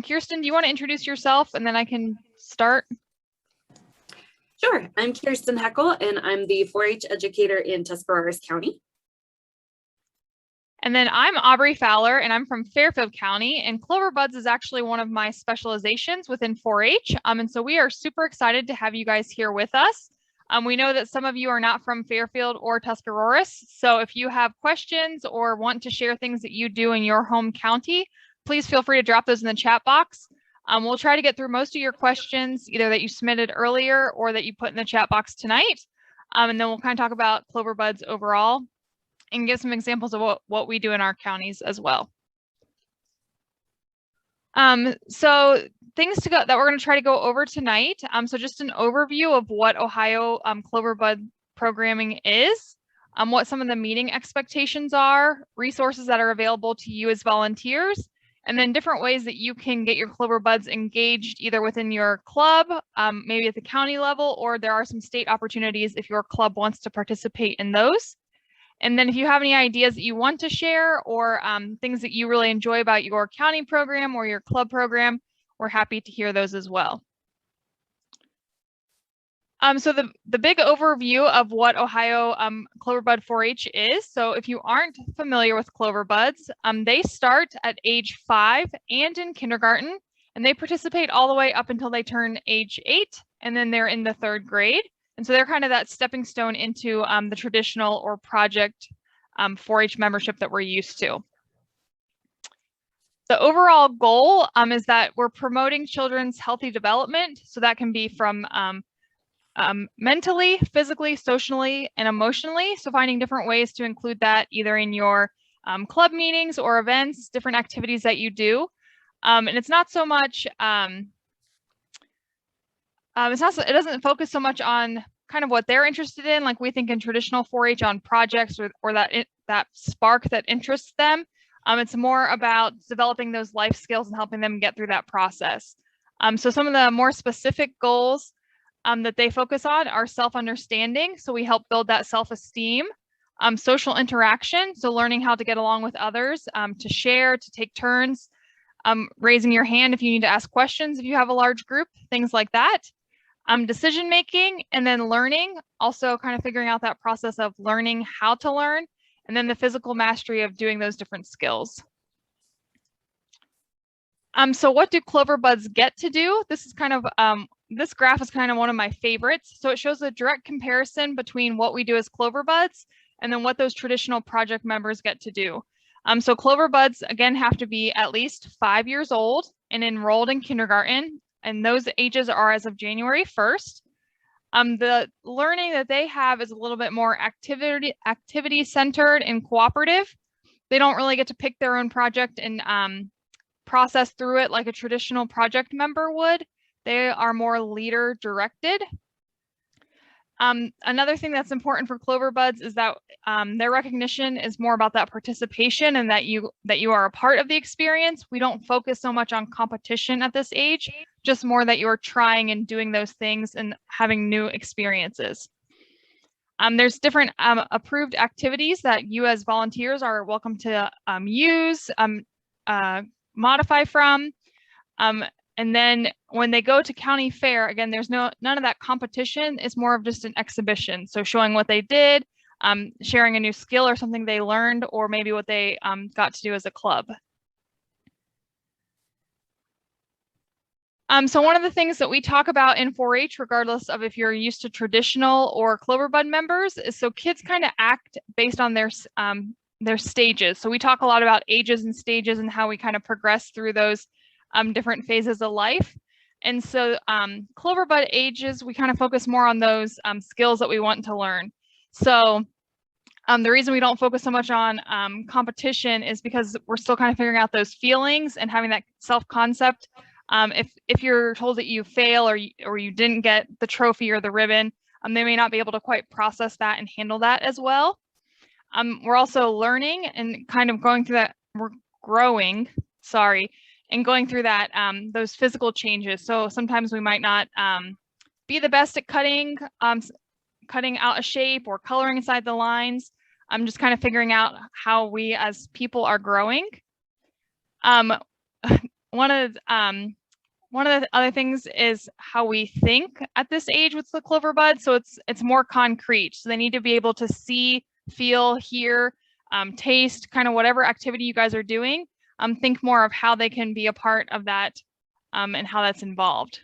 Kirsten, do you want to introduce yourself and then I can start? Sure. I'm Kirsten Heckel, and I'm the 4-H educator in Tuscarawas County. And then I'm Aubrey Fowler, and I'm from Fairfield County, and Cloverbuds is actually one of my specializations within 4-H. And so we are super excited to have you guys here with us. We know that some of you are not from Fairfield or Tuscarawas, so if you have questions or want to share things that you do in your home county, please feel free to drop those in the chat box. We'll try to get through most of your questions, either that you submitted earlier or that you put in the chat box tonight. And then we'll kind of talk about Cloverbuds overall and give some examples of what we do in our counties as well. So things that we're going to try to go over tonight. So just an overview of what Ohio Cloverbud programming is, what some of the meeting expectations are, resources that are available to you as volunteers, and then different ways that you can get your Cloverbuds engaged either within your club, maybe at the county level, or there are some state opportunities if your club wants to participate in those. And then if you have any ideas that you want to share or things that you really enjoy about your county program or your club program, we're happy to hear those as well. So the big overview of what Ohio Cloverbud 4-H is. So if you aren't familiar with Cloverbuds, they start at age 5 and in kindergarten, and they participate all the way up until they turn age 8, and then they're in the 3rd grade. And so they're kind of that stepping stone into the traditional or project 4-H membership that we're used to. The overall goal is that we're promoting children's healthy development. So that can be from mentally, physically, socially, and emotionally. So finding different ways to include that either in your club meetings or events, different activities that you do. And it's not so much, it doesn't focus so much on kind of what they're interested in, like we think in traditional 4-H on projects or that spark that interests them. It's more about developing those life skills and helping them get through that process. So some of the more specific goals that they focus on are self-understanding. So we help build that self-esteem, social interaction. So learning how to get along with others, to share, to take turns, raising your hand if you need to ask questions, if you have a large group, things like that. Decision making, and then learning, also kind of figuring out that process of learning how to learn, and then the physical mastery of doing those different skills. So what do Cloverbuds get to do? This is kind of, this graph is kind of one of my favorites. So it shows a direct comparison between what we do as Cloverbuds and then what those traditional project members get to do. So Cloverbuds, again, have to be at least 5 years old and enrolled in kindergarten, and those ages are as of January 1st. The learning that they have is a little bit more activity centered and cooperative. They don't really get to pick their own project and process through it like a traditional project member would. They are more leader directed. Another thing that's important for Cloverbuds is that their recognition is more about that participation and that you are a part of the experience. We don't focus so much on competition at this age, just more that you're trying and doing those things and having new experiences. There's different approved activities that you as volunteers are welcome to use, modify from. And then when they go to county fair, again, there's none of that competition. It's more of just an exhibition. So showing what they did, sharing a new skill or something they learned, or maybe what they got to do as a club. So one of the things that we talk about in 4-H, regardless of if you're used to traditional or Cloverbud members, is so kids kind of act based on their stages. So we talk a lot about ages and stages and how we kind of progress through those different phases of life. And so Cloverbud ages, we kind of focus more on those skills that we want to learn. So the reason we don't focus so much on competition is because we're still kind of figuring out those feelings and having that self-concept. If you're told that you fail or you didn't get the trophy or the ribbon, they may not be able to quite process that and handle that as well. We're also learning and kind of going through that, we're growing, and going through that, those physical changes. So sometimes we might not be the best at cutting out a shape or coloring inside the lines. I'm just kind of figuring out how we as people are growing. one of the other things is how we think at this age with the Cloverbud. So it's more concrete. So they need to be able to see, feel, hear, taste, kind of whatever activity you guys are doing. Think more of how they can be a part of that and how that's involved.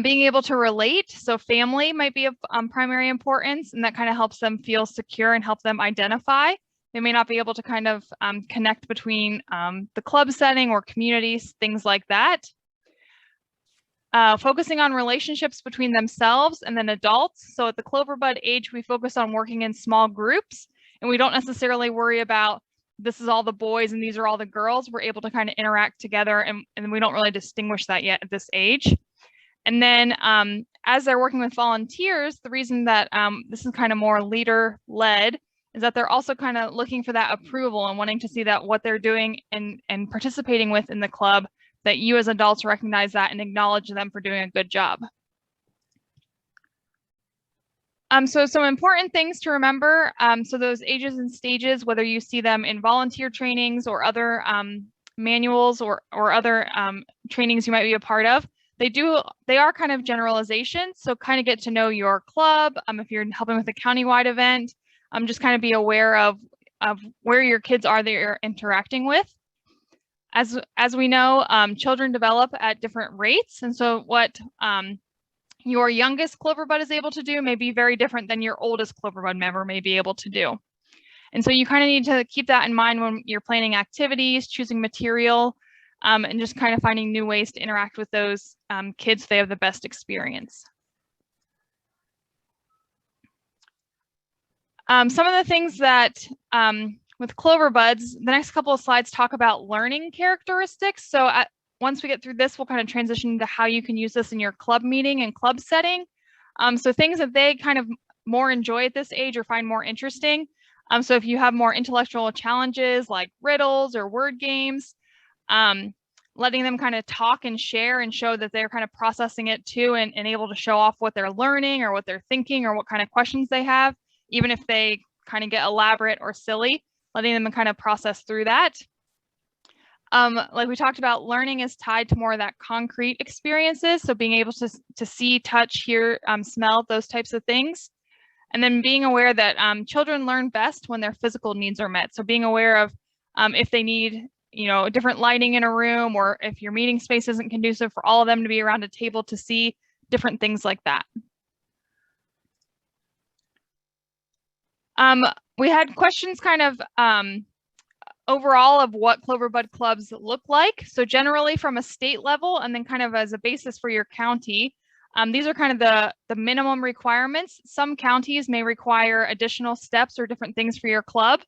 Being able to relate. So family might be of primary importance, and that kind of helps them feel secure and help them identify. They may not be able to kind of connect between the club setting or communities, things like that. Focusing on relationships between themselves and then adults. So at the Cloverbud age, we focus on working in small groups, and we don't necessarily worry about this is all the boys and these are all the girls. We're able to kind of interact together, and we don't really distinguish that yet at this age. And then as they're working with volunteers, the reason that this is kind of more leader-led is that they're also kind of looking for that approval and wanting to see that what they're doing and participating with in the club, that you as adults recognize that and acknowledge them for doing a good job. So some important things to remember. So those ages and stages, whether you see them in volunteer trainings or other manuals or other trainings you might be a part of, they are kind of generalizations. So kind of get to know your club. If you're helping with a countywide event, just kind of be aware of where your kids are that you're interacting with. As we know, children develop at different rates. And so what your youngest Cloverbud is able to do may be very different than your oldest Cloverbud member may be able to do. And so you kind of need to keep that in mind when you're planning activities, choosing material, and just kind of finding new ways to interact with those kids so they have the best experience. Some of the things that with Cloverbuds, the next couple of slides talk about learning characteristics. So once we get through this, we'll kind of transition into how you can use this in your club meeting and club setting. So things that they kind of more enjoy at this age or find more interesting. So if you have more intellectual challenges like riddles or word games, letting them kind of talk and share and show that they're kind of processing it too and able to show off what they're learning or what they're thinking or what kind of questions they have, even if they kind of get elaborate or silly, letting them kind of process through that. Like we talked about, learning is tied to more of that concrete experiences. So being able to see, touch, hear, smell, those types of things. And then being aware that children learn best when their physical needs are met. So being aware of if they need, different lighting in a room, or if your meeting space isn't conducive for all of them to be around a table to see, different things like that. We had questions kind of overall of what Cloverbud clubs look like. So generally from a state level, and then kind of as a basis for your county, these are kind of the minimum requirements. Some counties may require additional steps or different things for your club.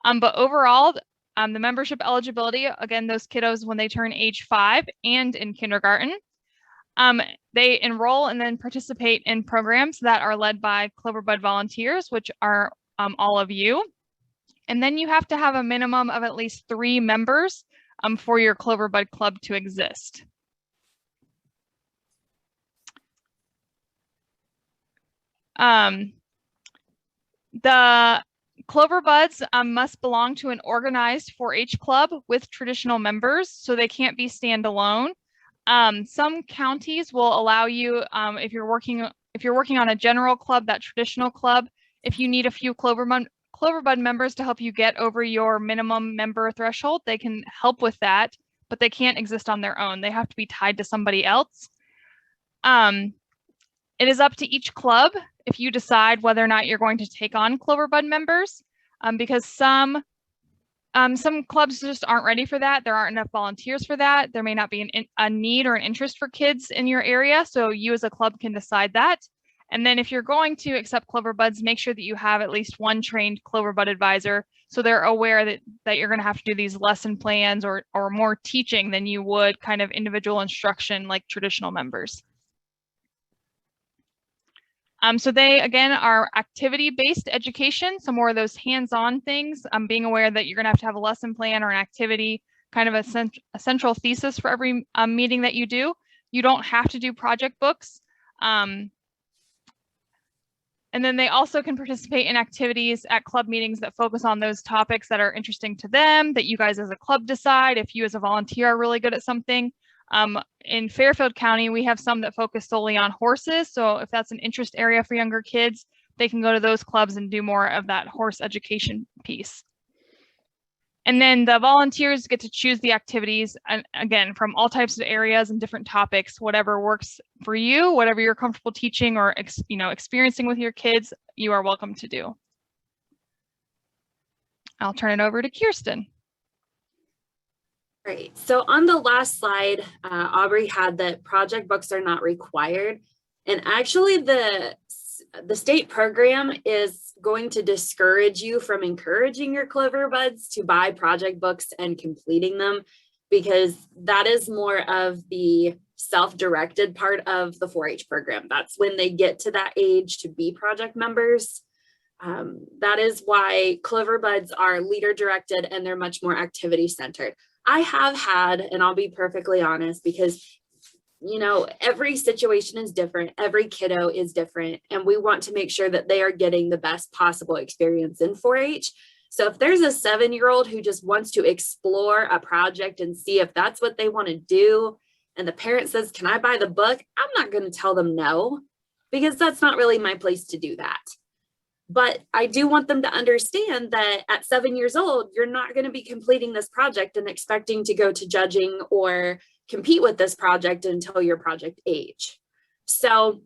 But overall, the membership eligibility, again, those kiddos when they turn age 5 and in kindergarten, they enroll and then participate in programs that are led by Cloverbud Volunteers, which are all of you. And then you have to have a minimum of at least 3 members for your Cloverbud club to exist. The Cloverbuds must belong to an organized 4-H club with traditional members, so they can't be standalone. Some counties will allow you, if you're working on a general club, that traditional club, if you need a few Cloverbud members to help you get over your minimum member threshold, they can help with that, but they can't exist on their own. They have to be tied to somebody else. It is up to each club if you decide whether or not you're going to take on Cloverbud members, because some clubs just aren't ready for that. There aren't enough volunteers for that. There may not be a need or an interest for kids in your area, so you as a club can decide that. And then if you're going to accept Cloverbuds, make sure that you have at least one trained Cloverbud advisor, so they're aware that you're going to have to do these lesson plans or more teaching than you would kind of individual instruction like traditional members. So they, again, are activity-based education, so more of those hands-on things, being aware that you're going to have a lesson plan or an activity, kind of a central thesis for every meeting that you do. You don't have to do project books. And then they also can participate in activities at club meetings that focus on those topics that are interesting to them, that you guys as a club decide. If you as a volunteer are really good at something. In Fairfield County, we have some that focus solely on horses. So if that's an interest area for younger kids, they can go to those clubs and do more of that horse education piece. And then the volunteers get to choose the activities, and again, from all types of areas and different topics, whatever works for you, whatever you're comfortable teaching or experiencing with your kids, you are welcome to do. I'll turn it over to Kirsten. Great. So on the last slide, Aubrey had that project books are not required. And actually the state program is going to discourage you from encouraging your Cloverbuds to buy project books and completing them, because that is more of the self-directed part of the 4-H program. That's when they get to that age to be project members. That is why Cloverbuds are leader directed and they're much more activity centered. I have had, and I'll be perfectly honest, because every situation is different. Every kiddo is different. And we want to make sure that they are getting the best possible experience in 4-H. So if there's a 7-year-old who just wants to explore a project and see if that's what they want to do, and the parent says, can I buy the book? I'm not going to tell them no, because that's not really my place to do that. But I do want them to understand that at 7 years old, you're not going to be completing this project and expecting to go to judging or compete with this project until your project age. So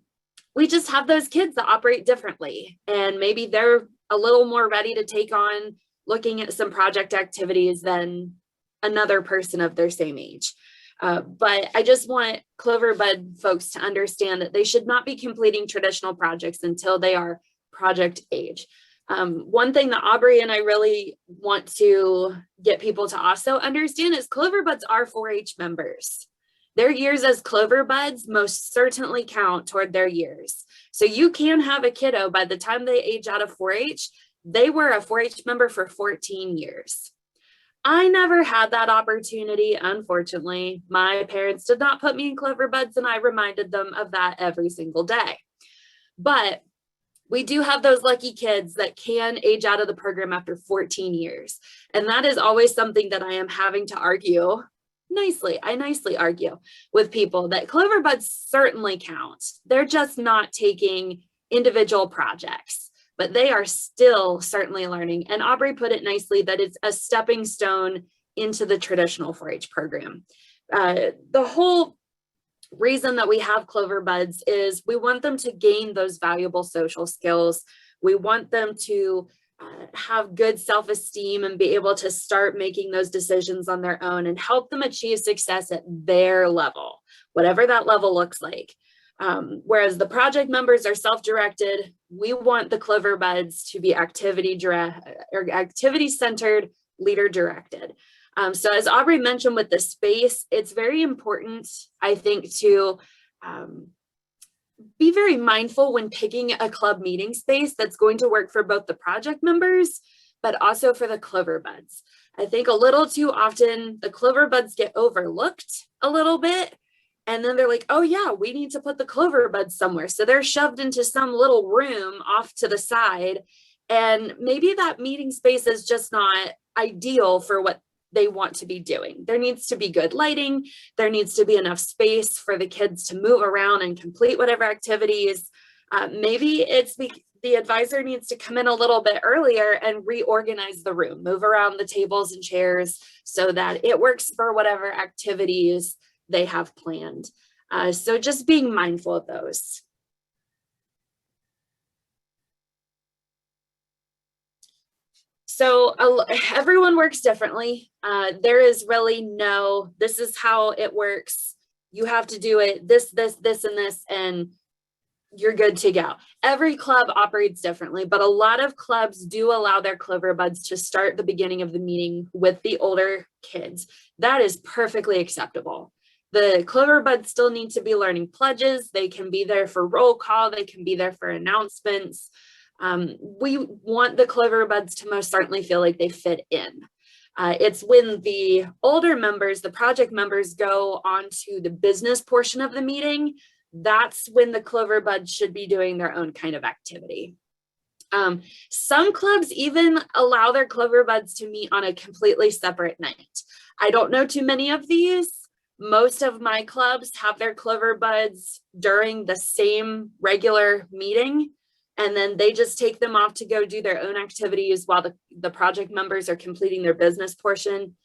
we just have those kids that operate differently, and maybe they're a little more ready to take on looking at some project activities than another person of their same age. But I just want Cloverbud folks to understand that they should not be completing traditional projects until they are project age. One thing that Aubrey and I really want to get people to also understand is Cloverbuds are 4-H members. Their years as Cloverbuds most certainly count toward their years. So you can have a kiddo by the time they age out of 4-H, they were a 4-H member for 14 years. I never had that opportunity, unfortunately. My parents did not put me in Cloverbuds, and I reminded them of that every single day. But we do have those lucky kids that can age out of the program after 14 years. And that is always something that I am having to argue nicely. I nicely argue with people that Cloverbuds certainly count. They're just not taking individual projects, but they are still certainly learning. And Aubrey put it nicely that it's a stepping stone into the traditional 4-H program. The whole reason that we have Cloverbuds is we want them to gain those valuable social skills. We want them to have good self-esteem and be able to start making those decisions on their own and help them achieve success at their level, whatever that level looks like. Whereas the project members are self-directed, we want the Cloverbuds to be activity-centered, leader-directed. So as Aubrey mentioned with the space, it's very important, I think, to be very mindful when picking a club meeting space that's going to work for both the project members, but also for the Cloverbuds. I think a little too often the Cloverbuds get overlooked a little bit, and then they're like, oh yeah, we need to put the Cloverbuds somewhere. So they're shoved into some little room off to the side, and maybe that meeting space is just not ideal for what they want to be doing. There needs to be good lighting. There needs to be enough space for the kids to move around and complete whatever activities. Maybe it's the advisor needs to come in a little bit earlier and reorganize the room, move around the tables and chairs so that it works for whatever activities they have planned. So just being mindful of those. So everyone works differently. There is really no, this is how it works. You have to do it, this, and this, and you're good to go. Every club operates differently, but a lot of clubs do allow their Cloverbuds to start the beginning of the meeting with the older kids. That is perfectly acceptable. The Cloverbuds still need to be learning pledges. They can be there for roll call. They can be there for announcements. We want the Cloverbuds to most certainly feel like they fit in. It's when the older members, the project members, go on to the business portion of the meeting, that's when the Cloverbuds should be doing their own kind of activity. Some clubs even allow their Cloverbuds to meet on a completely separate night. I don't know too many of these. Most of my clubs have their Cloverbuds during the same regular meeting, and then they just take them off to go do their own activities while the project members are completing their business portion.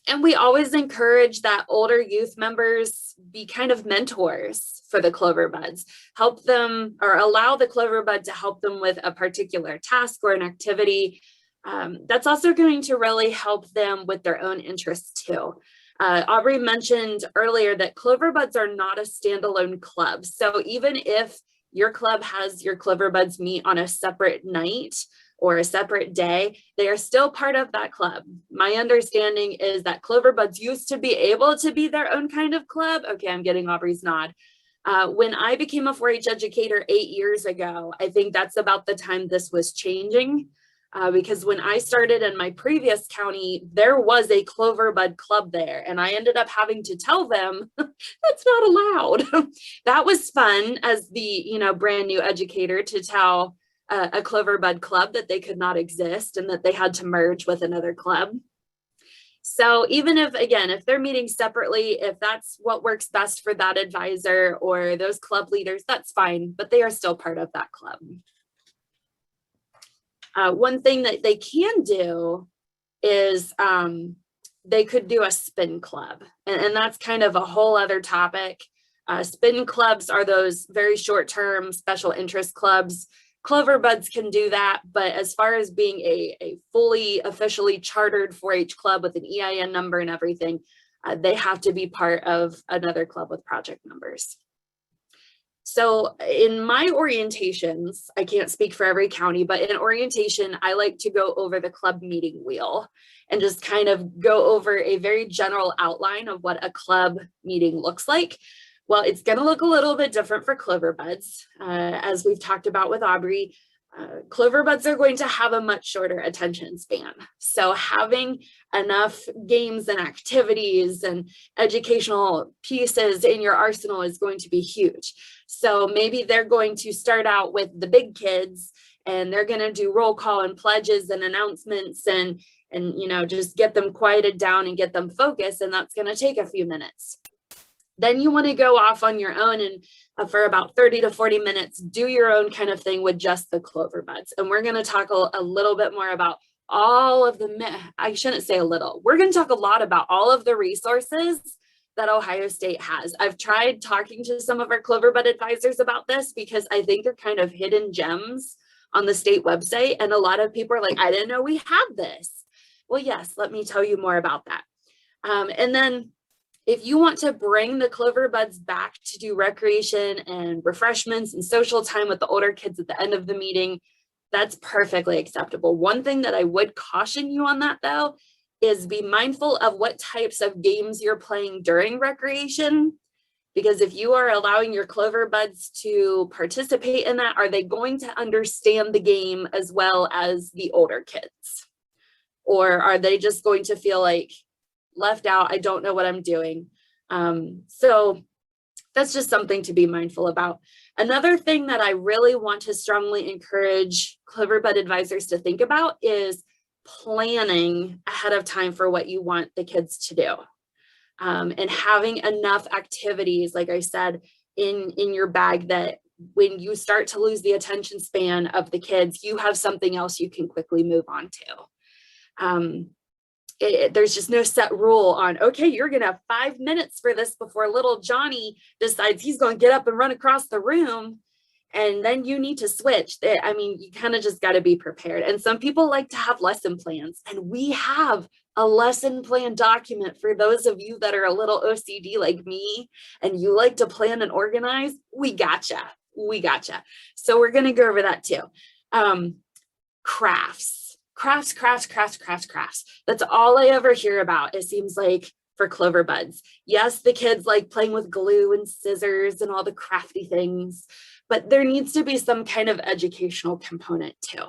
And we always encourage that older youth members be kind of mentors for the Cloverbuds, help them or allow the Cloverbud to help them with a particular task or an activity. That's also going to really help them with their own interests too. Aubrey mentioned earlier that Cloverbuds are not a standalone club. So even if your club has your Cloverbuds meet on a separate night or a separate day, they are still part of that club. My understanding is that Cloverbuds used to be able to be their own kind of club. Okay, I'm getting Aubrey's nod. When I became a 4-H educator 8 years ago, I think that's about the time this was changing. Because when I started in my previous county, there was a Cloverbud club there, and I ended up having to tell them that's not allowed. That was fun as the brand new educator to tell a Cloverbud club that they could not exist and that they had to merge with another club. So even if they're meeting separately, if that's what works best for that advisor or those club leaders, that's fine, but they are still part of that club. One thing that they can do is they could do a spin club, and that's kind of a whole other topic. Spin clubs are those very short-term special interest clubs. Cloverbuds can do that, but as far as being a fully officially chartered 4-H club with an EIN number and everything, they have to be part of another club with project members. So in my orientations, I can't speak for every county, but in orientation, I like to go over the club meeting wheel and just kind of go over a very general outline of what a club meeting looks like. Well, it's going to look a little bit different for Cloverbuds. As we've talked about with Aubrey, Cloverbuds are going to have a much shorter attention span. So having enough games and activities and educational pieces in your arsenal is going to be huge. So maybe they're going to start out with the big kids and they're going to do roll call and pledges and announcements and just get them quieted down and get them focused. And that's going to take a few minutes. Then you want to go off on your own and for about 30 to 40 minutes, do your own kind of thing with just the Cloverbuds. And we're going to talk a little bit more about all of I shouldn't say a little, we're going to talk a lot about all of the resources that Ohio State has. I've tried talking to some of our Cloverbud advisors about this because I think they're kind of hidden gems on the state website. And a lot of people are like, I didn't know we had this. Well, yes, let me tell you more about that. And then if you want to bring the Cloverbuds back to do recreation and refreshments and social time with the older kids at the end of the meeting, that's perfectly acceptable. One thing that I would caution you on that though, is be mindful of what types of games you're playing during recreation. Because if you are allowing your Cloverbuds to participate in that, are they going to understand the game as well as the older kids? Or are they just going to feel like left out? I don't know what I'm doing. So that's just something to be mindful about. Another thing that I really want to strongly encourage Cloverbud advisors to think about is planning ahead of time for what you want the kids to do. And having enough activities, like I said, in your bag that when you start to lose the attention span of the kids, you have something else you can quickly move on to. There's just no set rule on, okay, you're going to have 5 minutes for this before little Johnny decides he's going to get up and run across the room. And then you need to switch. I mean, you kind of just got to be prepared. And some people like to have lesson plans. And we have a lesson plan document for those of you that are a little OCD like me and you like to plan and organize. We gotcha. We gotcha. So we're going to go over that too. Crafts. That's all I ever hear about, it seems like, for Cloverbuds. Yes, the kids like playing with glue and scissors and all the crafty things, but there needs to be some kind of educational component too.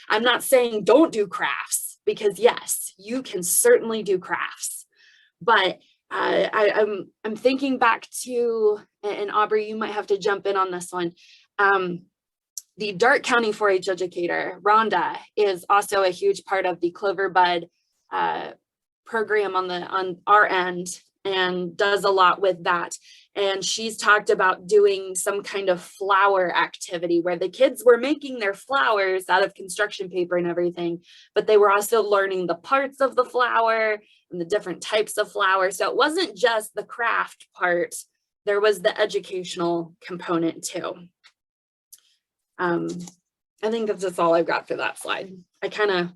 I'm not saying don't do crafts, because yes, you can certainly do crafts, but I'm thinking back to, and Aubrey, you might have to jump in on this one. The Darke County 4-H educator, Rhonda, is also a huge part of the Cloverbud program on our end, and does a lot with that. And she's talked about doing some kind of flower activity where the kids were making their flowers out of construction paper and everything, but they were also learning the parts of the flower and the different types of flowers. So it wasn't just the craft part, there was the educational component too. I think that's just all I've got for that slide. I kind of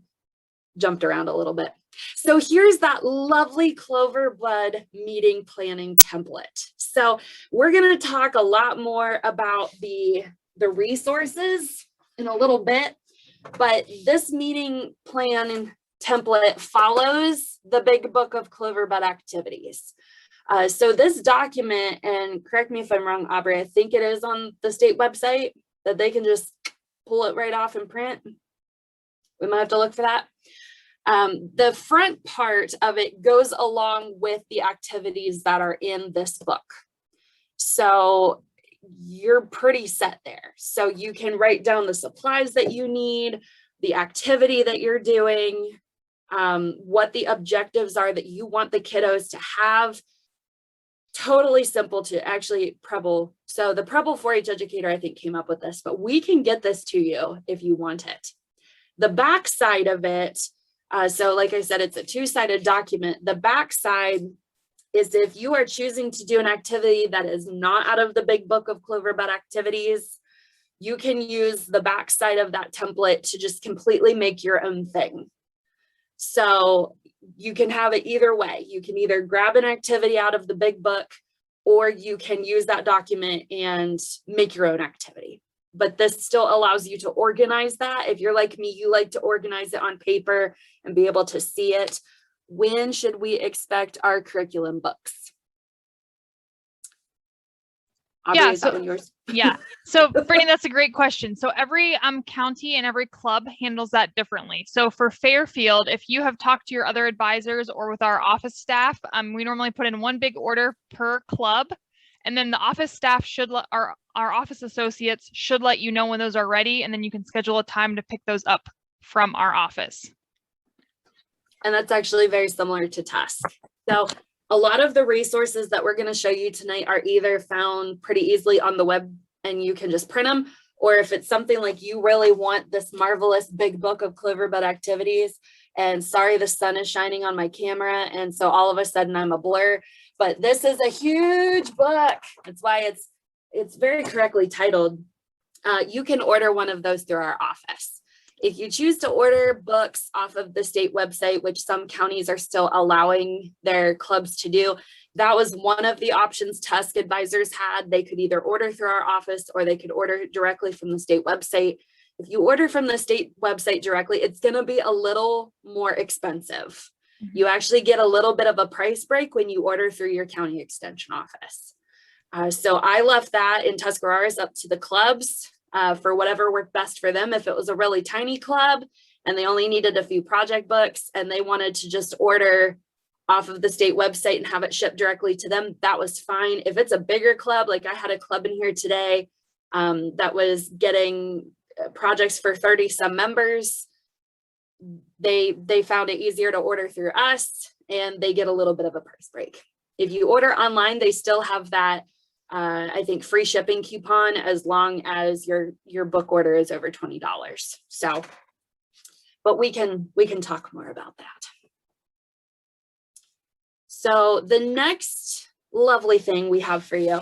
jumped around a little bit. So here's that lovely Cloverbud meeting planning template. So we're going to talk a lot more about the resources in a little bit, but this meeting plan template follows the big book of Cloverbud activities. So this document, and correct me if I'm wrong, Aubrey, I think it is on the state website that they can just pull it right off and print. We might have to look for that. The front part of it goes along with the activities that are in this book. So you're pretty set there. So you can write down the supplies that you need, the activity that you're doing, what the objectives are that you want the kiddos to have. Totally simple to actually Preble. So the Preble 4-H educator, I think, came up with this, but we can get this to you if you want it. The back side of it, so like I said, it's a two-sided document. The back side is if you are choosing to do an activity that is not out of the big book of Cloverbud activities, you can use the back side of that template to just completely make your own thing. So you can have it either way. You can either grab an activity out of the big book, or you can use that document and make your own activity. But this still allows you to organize that. If you're like me, you like to organize it on paper and be able to see it. When should we expect our curriculum books? Aubrey, Yeah, is that one yours? Yeah. So Brittany, that's a great question. So every county and every club handles that differently. So for Fairfield, if you have talked to your other advisors or with our office staff, we normally put in one big order per club. And then the office staff should let our office associates should let you know when those are ready. And then you can schedule a time to pick those up from our office. And that's actually very similar to Tusk. So a lot of the resources that we're going to show you tonight are either found pretty easily on the web and you can just print them, or if it's something like you really want this marvelous big book of Cloverbud activities, and sorry, the sun is shining on my camera, and so all of a sudden I'm a blur, but this is a huge book. That's why it's very correctly titled. You can order one of those through our office. If you choose to order books off of the state website, which some counties are still allowing their clubs to do, that was one of the options Tusk advisors had. They could either order through our office or they could order directly from the state website. If you order from the state website directly, it's going to be a little more expensive. You actually get a little bit of a price break when you order through your county extension office. So I left that in Tuscarawas up to the clubs. For whatever worked best for them. If it was a really tiny club and they only needed a few project books and they wanted to just order off of the state website and have it shipped directly to them, that was fine. If it's a bigger club, like I had a club in here today that was getting projects for 30 some members, they found it easier to order through us and they get a little bit of a price break. If you order online, they still have that I think free shipping coupon as long as your book order is over $20. So, but we can talk more about that. So the next lovely thing we have for you,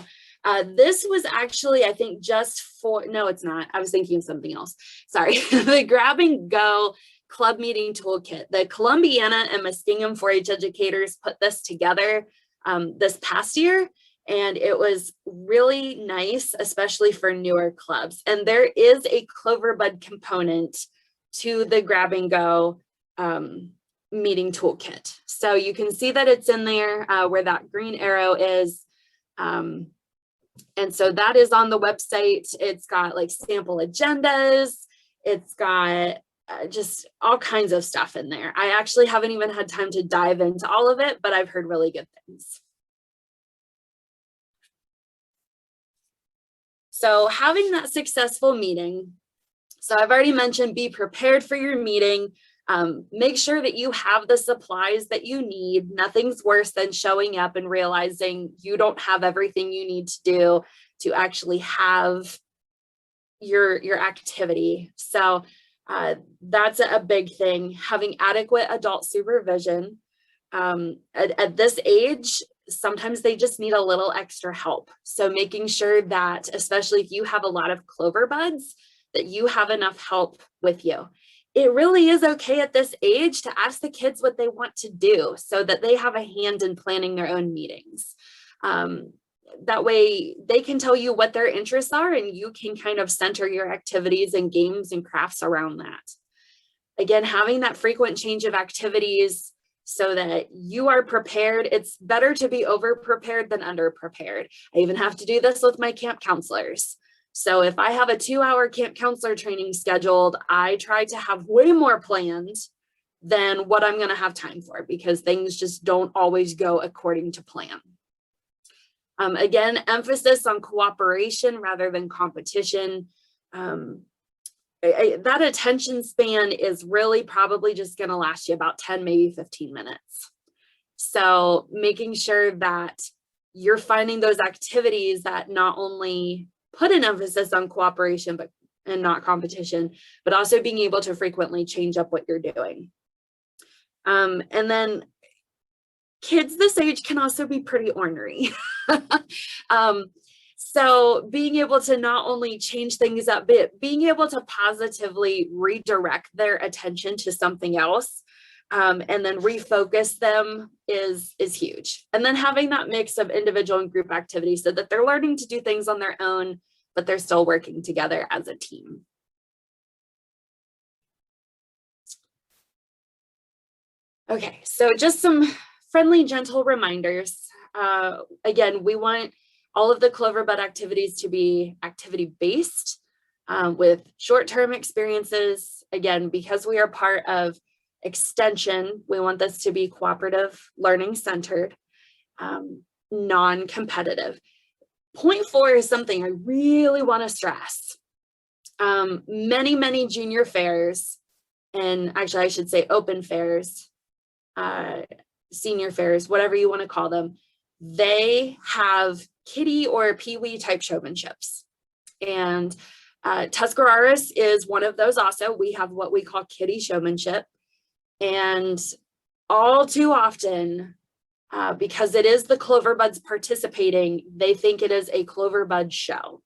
this was actually, I think just for, no, it's not. I was thinking of something else. Sorry. The Grab and Go Club Meeting Toolkit. The Columbiana and Muskingum 4-H educators put this together this past year. And it was really nice, especially for newer clubs. And there is a Cloverbud component to the Grab and Go meeting toolkit. So you can see that it's in there where that green arrow is. And so that is on the website. It's got like sample agendas. It's got just all kinds of stuff in there. I actually haven't even had time to dive into all of it, but I've heard really good things. So having that successful meeting. So I've already mentioned, be prepared for your meeting. Make sure that you have the supplies that you need. Nothing's worse than showing up and realizing you don't have everything you need to do to actually have your activity. So that's a big thing. Having adequate adult supervision. At this age, sometimes they just need a little extra help. So making sure that, especially if you have a lot of Cloverbuds, that you have enough help with you. It really is okay at this age to ask the kids what they want to do so that they have a hand in planning their own meetings. That way they can tell you what their interests are and you can kind of center your activities and games and crafts around that. Again, having that frequent change of activities so that you are prepared. It's better to be over prepared than under prepared. I even have to do this with my camp counselors. So if I have a 2-hour camp counselor training scheduled, I try to have way more planned than what I'm going to have time for, because things just don't always go according to plan. Again, emphasis on cooperation rather than competition. That attention span is really probably just going to last you about 10, maybe 15 minutes. So making sure that you're finding those activities that not only put an emphasis on cooperation and not competition, but also being able to frequently change up what you're doing. And then kids this age can also be pretty ornery. So being able to not only change things up, but being able to positively redirect their attention to something else, and then refocus them is huge. And then having that mix of individual and group activities so that they're learning to do things on their own, but they're still working together as a team. Okay, so just some friendly, gentle reminders. Again, we want all of the Cloverbud activities to be activity-based with short-term experiences. Again, because we are part of Extension, we want this to be cooperative, learning-centered, non-competitive. Point 4 is something I really want to stress. Many junior fairs, and actually I should say open fairs, senior fairs, whatever you want to call them, they have kiddie or peewee type showmanships. And Tuscarawas is one of those also. We have what we call kiddie showmanship. And all too often, because it is the Cloverbuds participating, they think it is a Cloverbud show.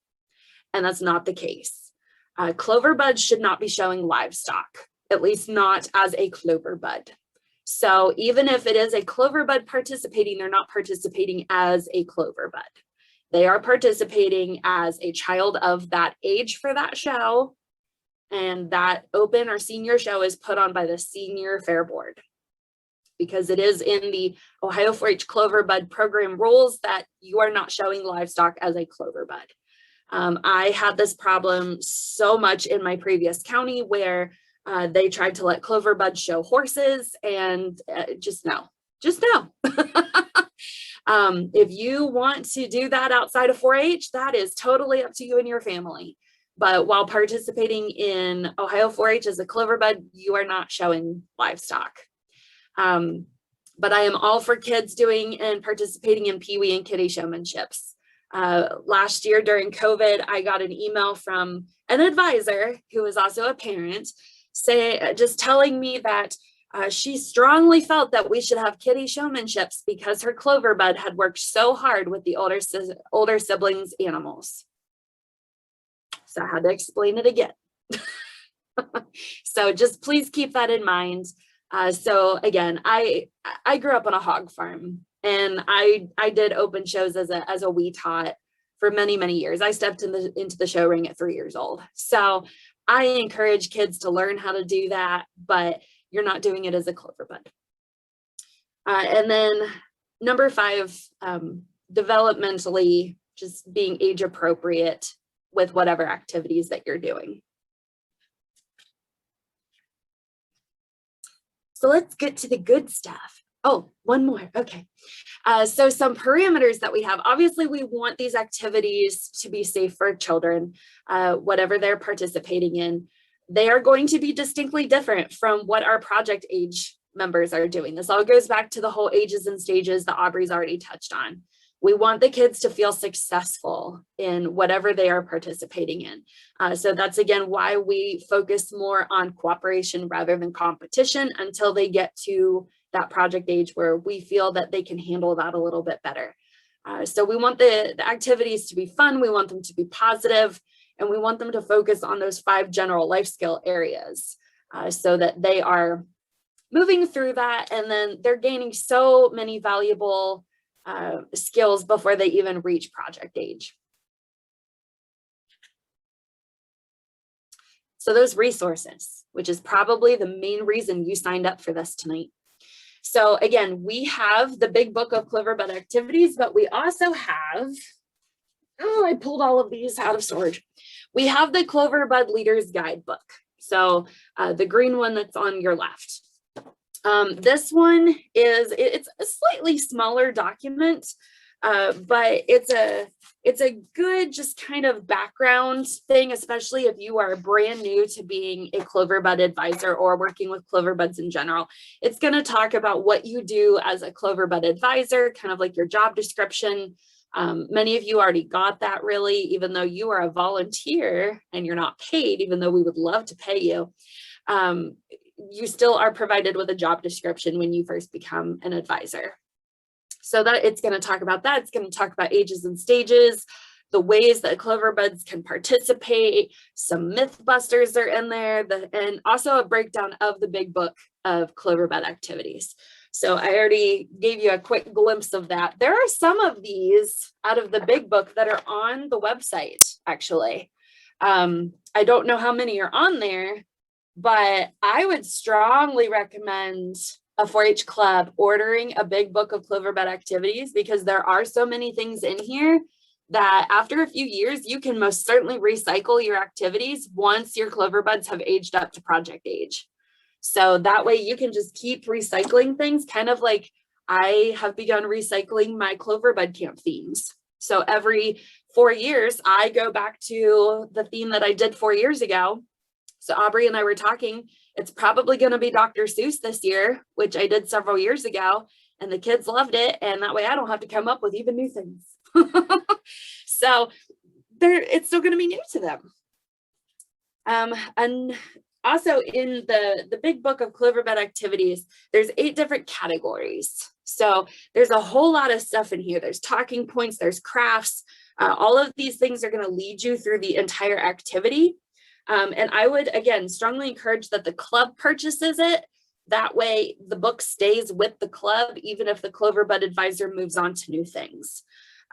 And that's not the case. Cloverbuds should not be showing livestock, at least not as a Cloverbud. So even if it is a Cloverbud participating, they're not participating as a Cloverbud. They are participating as a child of that age for that show. And that open or senior show is put on by the Senior Fair Board, because it is in the Ohio 4-H Cloverbud program rules that you are not showing livestock as a Cloverbud. I had this problem so much in my previous county where they tried to let Cloverbud show horses, and just no. If you want to do that outside of 4-H, that is totally up to you and your family. But while participating in Ohio 4-H as a Cloverbud, you are not showing livestock. But I am all for kids doing and participating in peewee and kiddie showmanships. Last year during COVID, I got an email from an advisor who was also a parent, just telling me that she strongly felt that we should have kiddie showmanships because her Cloverbud had worked so hard with the older siblings' animals. So I had to explain it again. So just please keep that in mind. So again, I grew up on a hog farm, and I did open shows as a wee tot for many years. I stepped into the show ring at 3 years old. So I encourage kids to learn how to do that, but you're not doing it as a Cloverbud. And then number 5, developmentally, just being age appropriate with whatever activities that you're doing. So let's get to the good stuff. Oh, one more. Okay. So some parameters that we have, obviously we want these activities to be safe for children, whatever they're participating in. They are going to be distinctly different from what our project age members are doing. This all goes back to the whole ages and stages that Aubrey's already touched on. We want the kids to feel successful in whatever they are participating in. So that's again why we focus more on cooperation rather than competition until they get to that project age where we feel that they can handle that a little bit better. So we want the activities to be fun, we want them to be positive, and we want them to focus on those 5 general life skill areas so that they are moving through that, and then they're gaining so many valuable skills before they even reach project age. So those resources, which is probably the main reason you signed up for this tonight. So again, we have the big book of Cloverbud activities, but we also have, oh, I pulled all of these out of storage. We have the Cloverbud Leaders Guidebook. So the green one that's on your left. This one it's a slightly smaller document, but it's a good just kind of background thing, especially if you are brand new to being a Cloverbud advisor or working with Cloverbuds in general. It's going to talk about what you do as a Cloverbud advisor, kind of like your job description. Many of you already got that really, even though you are a volunteer and you're not paid, even though we would love to pay you. You still are provided with a job description when you first become an advisor. So that it's going to talk about that. It's going to talk about ages and stages, the ways that Cloverbuds can participate, some myth busters are in there, and also a breakdown of the big book of Cloverbud activities. So I already gave you a quick glimpse of that. There are some of these out of the big book that are on the website, actually. I don't know how many are on there, but I would strongly recommend a 4-H club ordering a big book of Cloverbud activities, because there are so many things in here that after a few years, you can most certainly recycle your activities once your Cloverbuds have aged up to project age. So that way you can just keep recycling things, kind of like I have begun recycling my Cloverbud camp themes. So every 4 years, I go back to the theme that I did 4 years ago. So Aubrey and I were talking, it's probably going to be Dr. Seuss this year, which I did several years ago, and the kids loved it. And that way I don't have to come up with even new things. So it's still going to be new to them. And also in the big book of Cloverbud activities, there's 8 different categories. So there's a whole lot of stuff in here. There's talking points, there's crafts. All of these things are going to lead you through the entire activity. And I would, again, strongly encourage that the club purchases it. That way the book stays with the club, even if the Cloverbud advisor moves on to new things.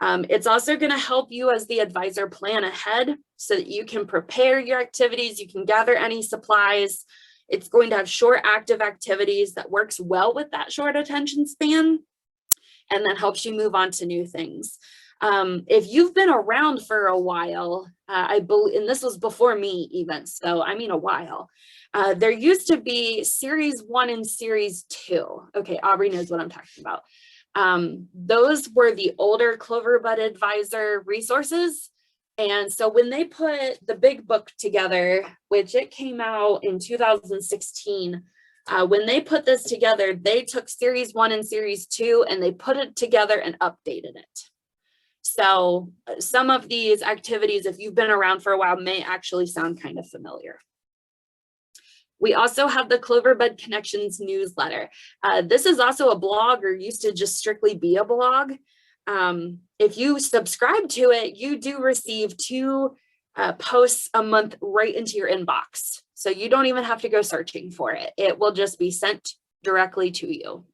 It's also going to help you as the advisor plan ahead so that you can prepare your activities, you can gather any supplies. It's going to have short active activities that works well with that short attention span, and then helps you move on to new things. If you've been around for a while, I believe, and this was before me even, so I mean a while, there used to be series 1 and series 2. Okay, Aubrey knows what I'm talking about. Those were the older Cloverbud advisor resources. And so when they put the big book together, which it came out in 2016, when they put this together, they took series 1 and series 2 and they put it together and updated it. So some of these activities, if you've been around for a while, may actually sound kind of familiar. We also have the Cloverbud Connections newsletter. This is also a blog, or used to just strictly be a blog. If you subscribe to it, you do receive 2 posts a month right into your inbox. So you don't even have to go searching for it. It will just be sent directly to you.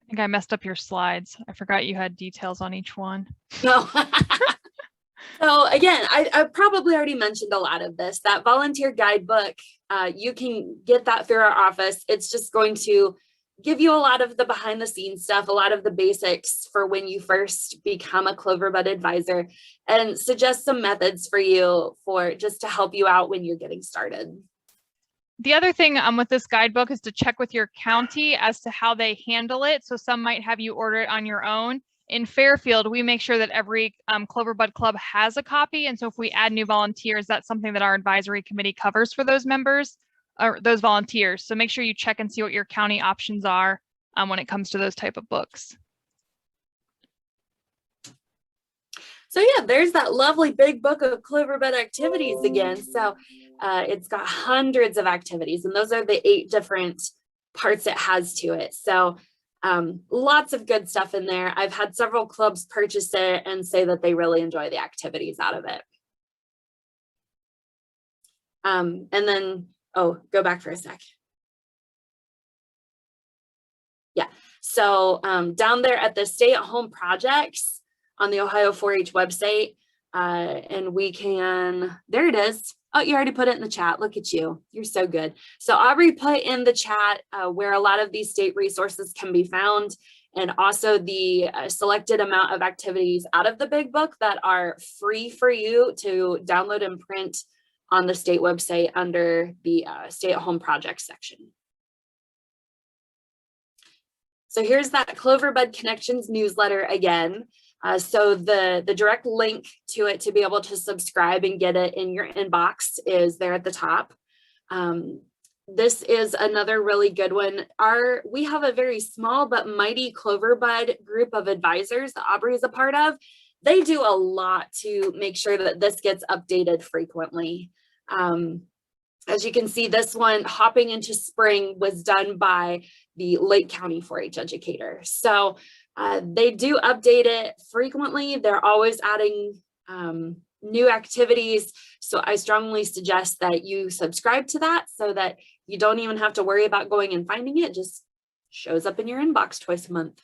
I think I messed up your slides. I forgot you had details on each one. No. So again, I probably already mentioned a lot of this. That volunteer guidebook, you can get that through our office. It's just going to give you a lot of the behind the scenes stuff, a lot of the basics for when you first become a Cloverbud advisor, and suggest some methods for you for just to help you out when you're getting started. The other thing with this guidebook is to check with your county as to how they handle it. So some might have you order it on your own. In Fairfield, we make sure that every Cloverbud club has a copy. And so if we add new volunteers, that's something that our advisory committee covers for those members or those volunteers. So make sure you check and see what your county options are when it comes to those type of books. So yeah, there's that lovely big book of Cloverbud activities again. So it's got hundreds of activities, and those are the 8 different parts it has to it. So lots of good stuff in there. I've had several clubs purchase it and say that they really enjoy the activities out of it. And then, oh, go back for a sec. Yeah, so down there at the stay-at-home projects on the Ohio 4-H website, and we can, there it is. Oh, you already put it in the chat. Look at you. You're so good. So Aubrey put in the chat where a lot of these state resources can be found, and also the selected amount of activities out of the big book that are free for you to download and print on the state website under the stay-at-home project section. So here's that Cloverbud Connections newsletter again. So the direct link to it to be able to subscribe and get it in your inbox is there at the top. This is another really good one. We have a very small but mighty Cloverbud group of advisors that Aubrey is a part of. They do a lot to make sure that this gets updated frequently. As you can see, this one, Hopping into Spring, was done by the Lake County 4-H educator. So they do update it frequently. They're always adding new activities. So I strongly suggest that you subscribe to that so that you don't even have to worry about going and finding it. It just shows up in your inbox twice a month.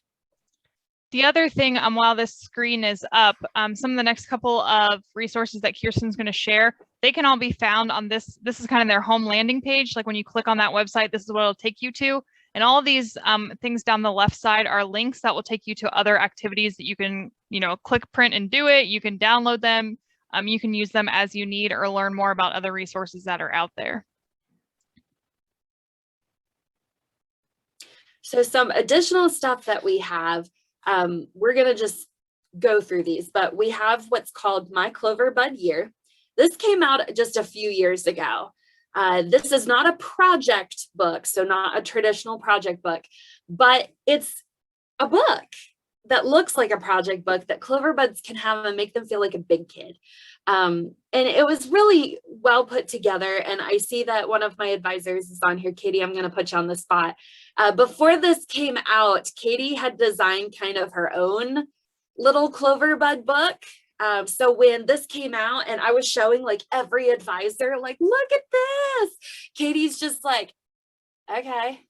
The other thing, while this screen is up, some of the next couple of resources that Kirsten's going to share, they can all be found on this. This is kind of their home landing page. Like when you click on that website, this is what it'll take you to. And all of these things down the left side are links that will take you to other activities that you can, click, print, and do it. You can download them. You can use them as you need or learn more about other resources that are out there. So some additional stuff that we have, we're going to just go through these, but we have what's called My Cloverbud Year. This came out just a few years ago. This is not a project book, so not a traditional project book, but it's a book that looks like a project book that Cloverbuds can have and make them feel like a big kid. And it was really well put together. And I see that one of my advisors is on here. Katie, I'm going to put you on the spot. Before this came out, Katie had designed kind of her own little Cloverbud book. So when this came out and I was showing like every advisor, like, look at this, Katie's just like, okay,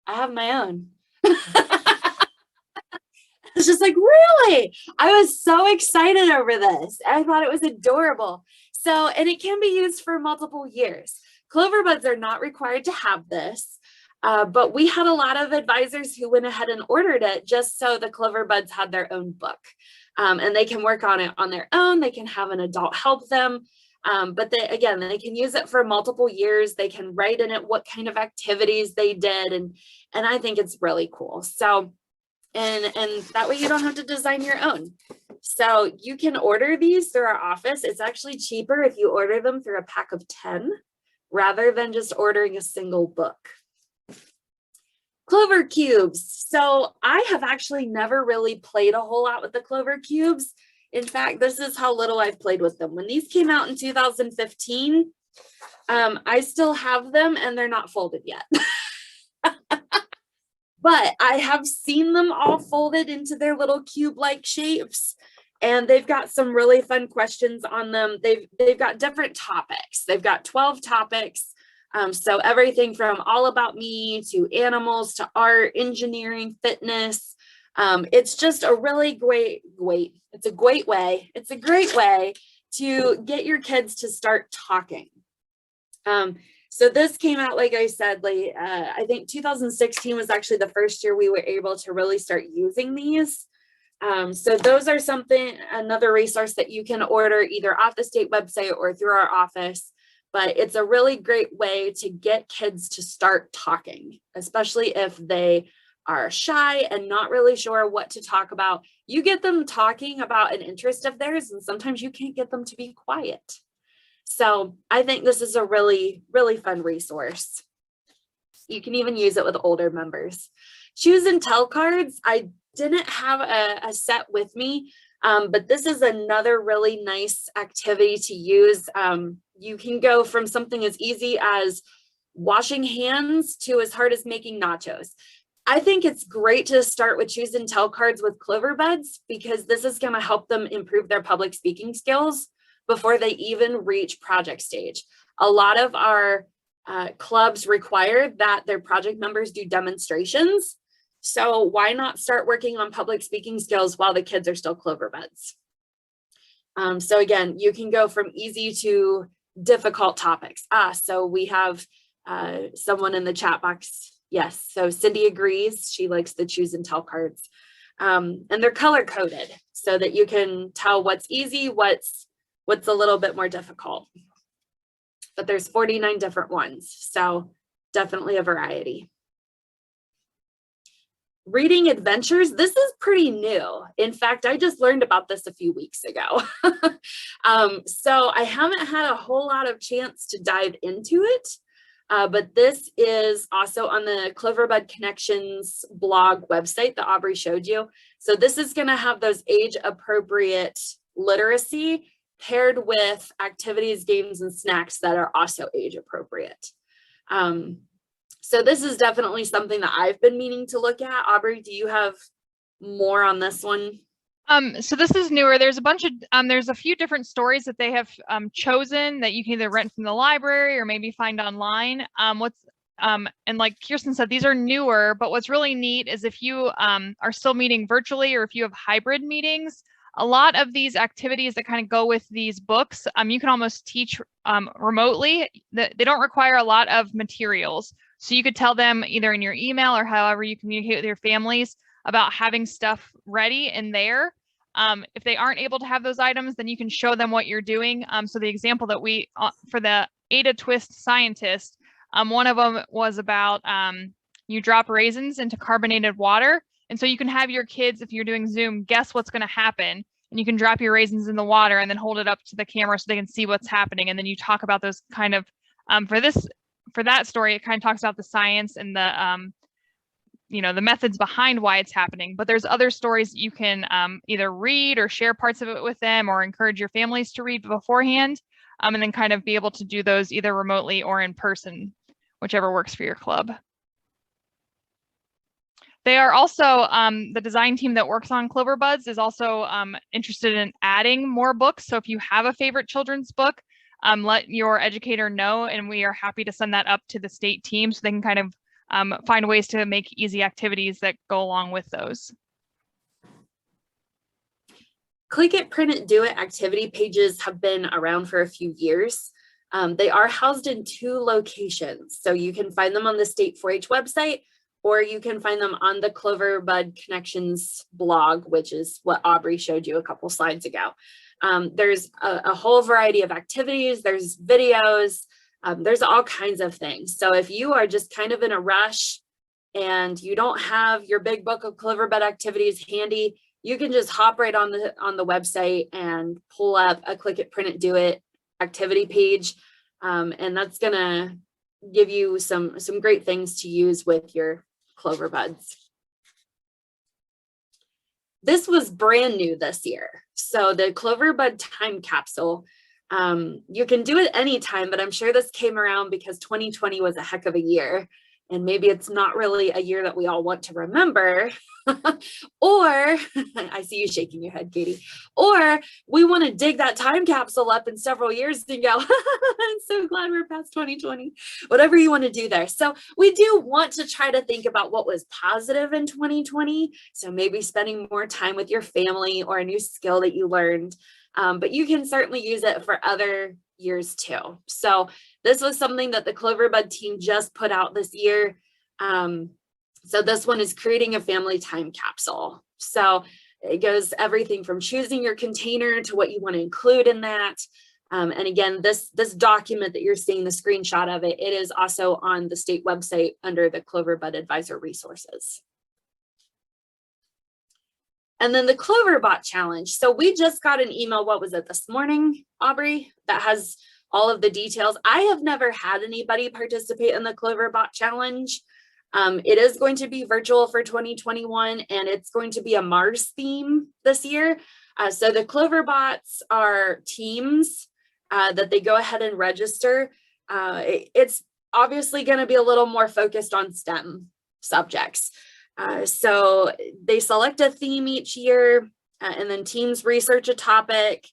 I have my own. It's just like, really? I was so excited over this. I thought it was adorable. So, and it can be used for multiple years. Cloverbuds are not required to have this, but we had a lot of advisors who went ahead and ordered it just so the Cloverbuds had their own book. And they can work on it on their own. They can have an adult help them. But they can use it for multiple years. They can write in it what kind of activities they did. And I think it's really cool. So, and that way you don't have to design your own. So you can order these through our office. It's actually cheaper if you order them through a pack of 10 rather than just ordering a single book. Clover cubes. So I have actually never really played a whole lot with the Clover cubes. In fact, this is how little I've played with them. When these came out in 2015, I still have them and they're not folded yet. But I have seen them all folded into their little cube-like shapes, and they've got some really fun questions on them. They've got different topics. They've got 12 topics. So everything from all about me to animals to art, engineering, fitness. It's just a really great way to get your kids to start talking. So this came out, like I said, I think 2016 was actually the first year we were able to really start using these. So those are another resource that you can order either off the state website or through our office. but it's a really great way to get kids to start talking, especially if they are shy and not really sure what to talk about. You get them talking about an interest of theirs, and sometimes you can't get them to be quiet. So I think this is a really, really fun resource. You can even use it with older members. Choose and tell cards. I didn't have a set with me, but this is another really nice activity to use. You can go from something as easy as washing hands to as hard as making nachos. I think it's great to start with choose and tell cards with Cloverbuds, because this is going to help them improve their public speaking skills before they even reach project stage. A lot of our clubs require that their project members do demonstrations. So why not start working on public speaking skills while the kids are still Cloverbuds? So again, you can go from easy to difficult topics. So we have someone in the chat box. Yes, so Cindy agrees. She likes the choose and tell cards. And they're color coded so that you can tell what's easy, what's a little bit more difficult. But there's 49 different ones, so definitely a variety. Reading adventures, this is pretty new. In fact, I just learned about this a few weeks ago. So I haven't had a whole lot of chance to dive into it, but this is also on the Cloverbud Connections blog website that Aubrey showed you. So this is going to have those age-appropriate literacy paired with activities, games, and snacks that are also age-appropriate. So this is definitely something that I've been meaning to look at. Aubrey, do you have more on this one? So this is newer. There's a bunch of, there's a few different stories that they have chosen that you can either rent from the library or maybe find online. And like Kirsten said, these are newer, but what's really neat is if you are still meeting virtually or if you have hybrid meetings, a lot of these activities that kind of go with these books, you can almost teach remotely. They don't require a lot of materials. So you could tell them either in your email or however you communicate with your families about having stuff ready in there. If they aren't able to have those items, then you can show them what you're doing. So the example that we, for the Ada Twist scientist, one of them was about you drop raisins into carbonated water. And so you can have your kids, if you're doing Zoom, guess what's going to happen. And you can drop your raisins in the water and then hold it up to the camera so they can see what's happening. And then you talk about those kind of, for that story, it kind of talks about the science and the, the methods behind why it's happening. But there's other stories you can either read or share parts of it with them or encourage your families to read beforehand, and then kind of be able to do those either remotely or in person, whichever works for your club. They are also, the design team that works on Cloverbuds is also interested in adding more books. So if you have a favorite children's book, let your educator know, and we are happy to send that up to the state team so they can kind of find ways to make easy activities that go along with those. Click It, Print It, Do It activity pages have been around for a few years. They are housed in 2 locations. So you can find them on the state 4-H website, or you can find them on the Cloverbud Connections blog, which is what Aubrey showed you a couple slides ago. There's a whole variety of activities, there's videos, there's all kinds of things. So if you are just kind of in a rush and you don't have your big book of Cloverbud activities handy, you can just hop right on the website and pull up a Click It, Print It, Do It activity page. And that's gonna give you some great things to use with your Cloverbuds. This was brand new this year. So the Cloverbud time capsule, you can do it anytime, but I'm sure this came around because 2020 was a heck of a year. And maybe it's not really a year that we all want to remember. Or, I see you shaking your head, Katie. Or we want to dig that time capsule up in several years and go, I'm so glad we're past 2020. Whatever you want to do there. So we do want to try to think about what was positive in 2020. So maybe spending more time with your family or a new skill that you learned. But you can certainly use it for other years too. So this was something that the Cloverbud team just put out this year. So this one is creating a family time capsule. So it goes everything from choosing your container to what you want to include in that. And again, this document that you're seeing the screenshot of it is also on the state website under the Cloverbud Advisor resources. And then the Cloverbot challenge. So we just got an email, what was it, this morning, Aubrey, that has all of the details. I have never had anybody participate in the Cloverbot challenge. It is going to be virtual for 2021, and it's going to be a Mars theme this year. So the Cloverbots are teams that they go ahead and register. It's obviously going to be a little more focused on STEM subjects. So they select a theme each year, and then teams research a topic,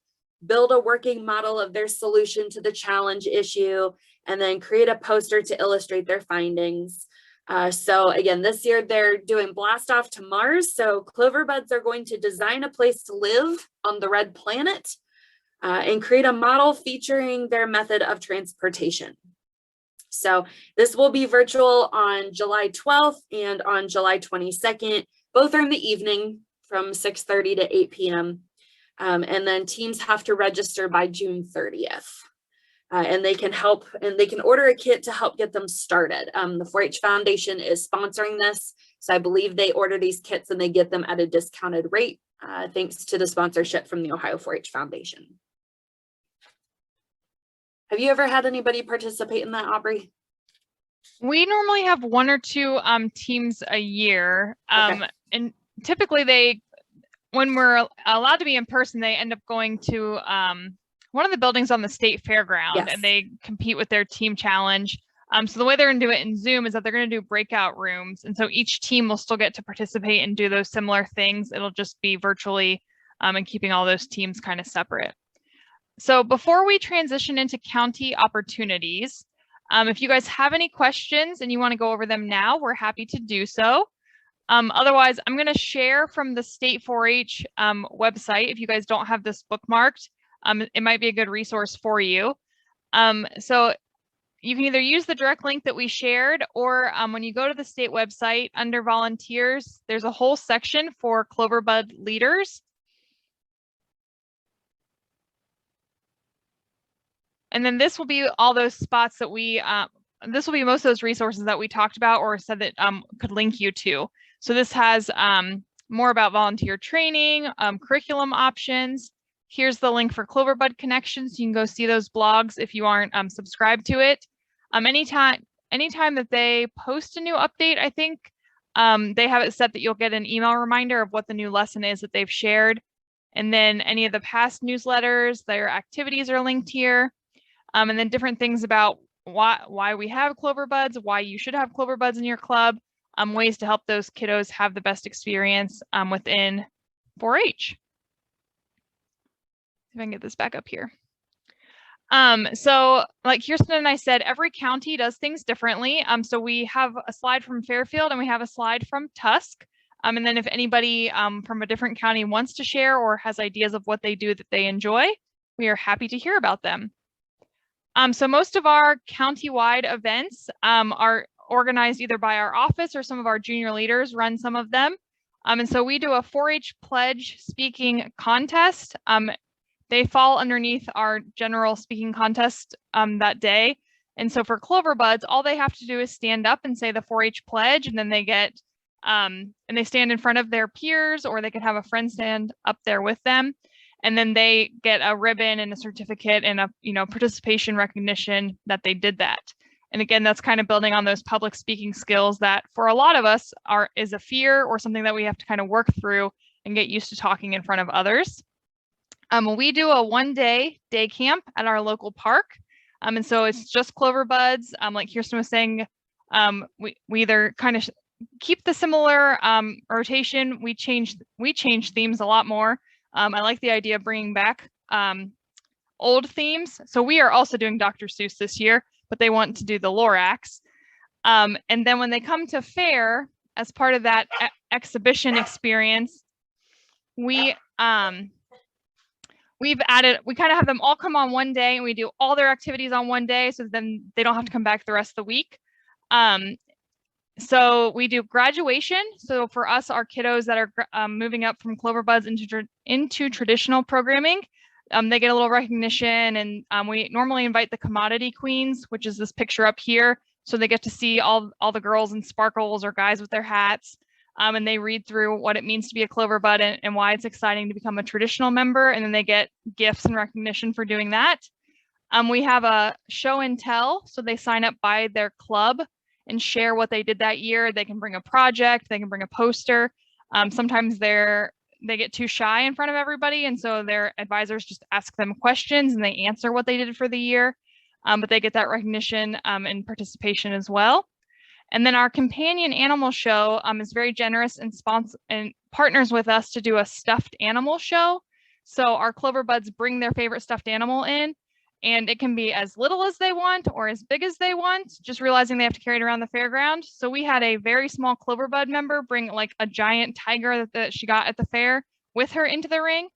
build a working model of their solution to the challenge issue, and then create a poster to illustrate their findings. So again, this year they're doing blast off to Mars. So Cloverbuds are going to design a place to live on the red planet and create a model featuring their method of transportation. So this will be virtual on July 12th and on July 22nd. Both are in the evening from 6:30 to 8 p.m. And then teams have to register by June 30th. And they can help, and they can order a kit to help get them started. The 4-H Foundation is sponsoring this. So I believe they order these kits and they get them at a discounted rate, thanks to the sponsorship from the Ohio 4-H Foundation. Have you ever had anybody participate in that, Aubrey? We normally have 1 or 2 teams a year. Okay. And typically when we're allowed to be in person, they end up going to one of the buildings on the state fairground. Yes. And they compete with their team challenge. So the way they're going to do it in Zoom is that they're going to do breakout rooms. And so each team will still get to participate and do those similar things. It'll just be virtually and keeping all those teams kind of separate. So before we transition into county opportunities, if you guys have any questions and you want to go over them now, we're happy to do so. Otherwise, I'm going to share from the State 4-H website. If you guys don't have this bookmarked, it might be a good resource for you. So you can either use the direct link that we shared, or when you go to the state website under volunteers, there's a whole section for Cloverbud leaders. And then this will be all those spots that we, this will be most of those resources that we talked about or said that could link you to. So this has more about volunteer training, curriculum options. Here's the link for Cloverbud Connections. You can go see those blogs if you aren't subscribed to it. Anytime that they post a new update, I think they have it set that you'll get an email reminder of what the new lesson is that they've shared. And then any of the past newsletters, their activities are linked here. And then different things about why we have Cloverbuds, why you should have Cloverbuds in your club, ways to help those kiddos have the best experience within 4-H. See if I can get this back up here. So like Kirsten and I said, every county does things differently. So we have a slide from Fairfield and we have a slide from Tusk. And then if anybody from a different county wants to share or has ideas of what they do that they enjoy, we are happy to hear about them. So most of our county-wide events are organized either by our office or some of our junior leaders run some of them. And so we do a 4-H pledge speaking contest. They fall underneath our general speaking contest that day. And so for Cloverbuds, all they have to do is stand up and say the 4-H pledge, and then they get, and they stand in front of their peers, or they could have a friend stand up there with them. And then they get a ribbon and a certificate and a participation recognition that they did that. And again, that's kind of building on those public speaking skills that for a lot of us is a fear or something that we have to kind of work through and get used to talking in front of others. We do a 1-day day camp at our local park. And so it's just Cloverbuds. Like Kirsten was saying, we either kind of keep the similar rotation. We change themes a lot more. I like the idea of bringing back old themes. So we are also doing Dr. Seuss this year, but they want to do the Lorax. And then when they come to fair, as part of that exhibition experience, we've added, we kind of have them all come on one day and we do all their activities on one day. So then they don't have to come back the rest of the week. So we do graduation. So for us, our kiddos that are moving up from Cloverbuds into traditional programming, They get a little recognition, and we normally invite the commodity queens, which is this picture up here. So they get to see all the girls in sparkles or guys with their hats. And they read through what it means to be a Cloverbud and why it's exciting to become a traditional member. And then they get gifts and recognition for doing that. We have a show and tell. So they sign up by their club and share what they did that year. They can bring a project, they can bring a poster. Sometimes they get too shy in front of everybody. And so their advisors just ask them questions and they answer what they did for the year. But they get that recognition and participation as well. And then our companion animal show is very generous and partners with us to do a stuffed animal show. So our Cloverbuds bring their favorite stuffed animal in, and it can be as little as they want or as big as they want, just realizing they have to carry it around the fairground. So we had a very small Cloverbud member bring like a giant tiger that she got at the fair with her into the ring.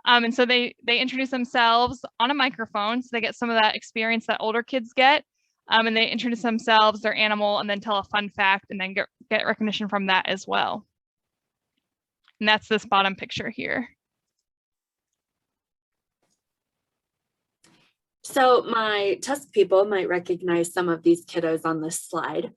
And so they introduce themselves on a microphone, so they get some of that experience that older kids get. And they introduce themselves, their animal, and then tell a fun fact, and then get recognition from that as well. And that's this bottom picture here. So my Tusk people might recognize some of these kiddos on this slide.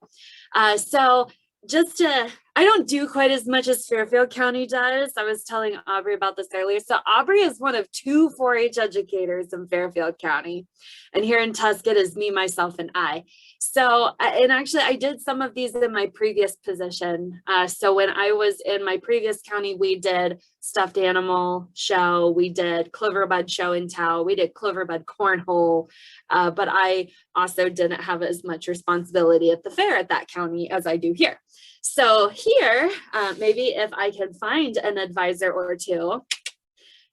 I don't do quite as much as Fairfield County does. I was telling Aubrey about this earlier. So Aubrey is one of 2 4-H educators in Fairfield County. And here in Tusk, it is me, myself, and I. So, and actually I did some of these in my previous position. So when I was in my previous county, we did stuffed animal show, we did Cloverbud show and tell, we did Cloverbud cornhole, but I also didn't have as much responsibility at the fair at that county as I do here. So here, maybe if I can find an advisor or two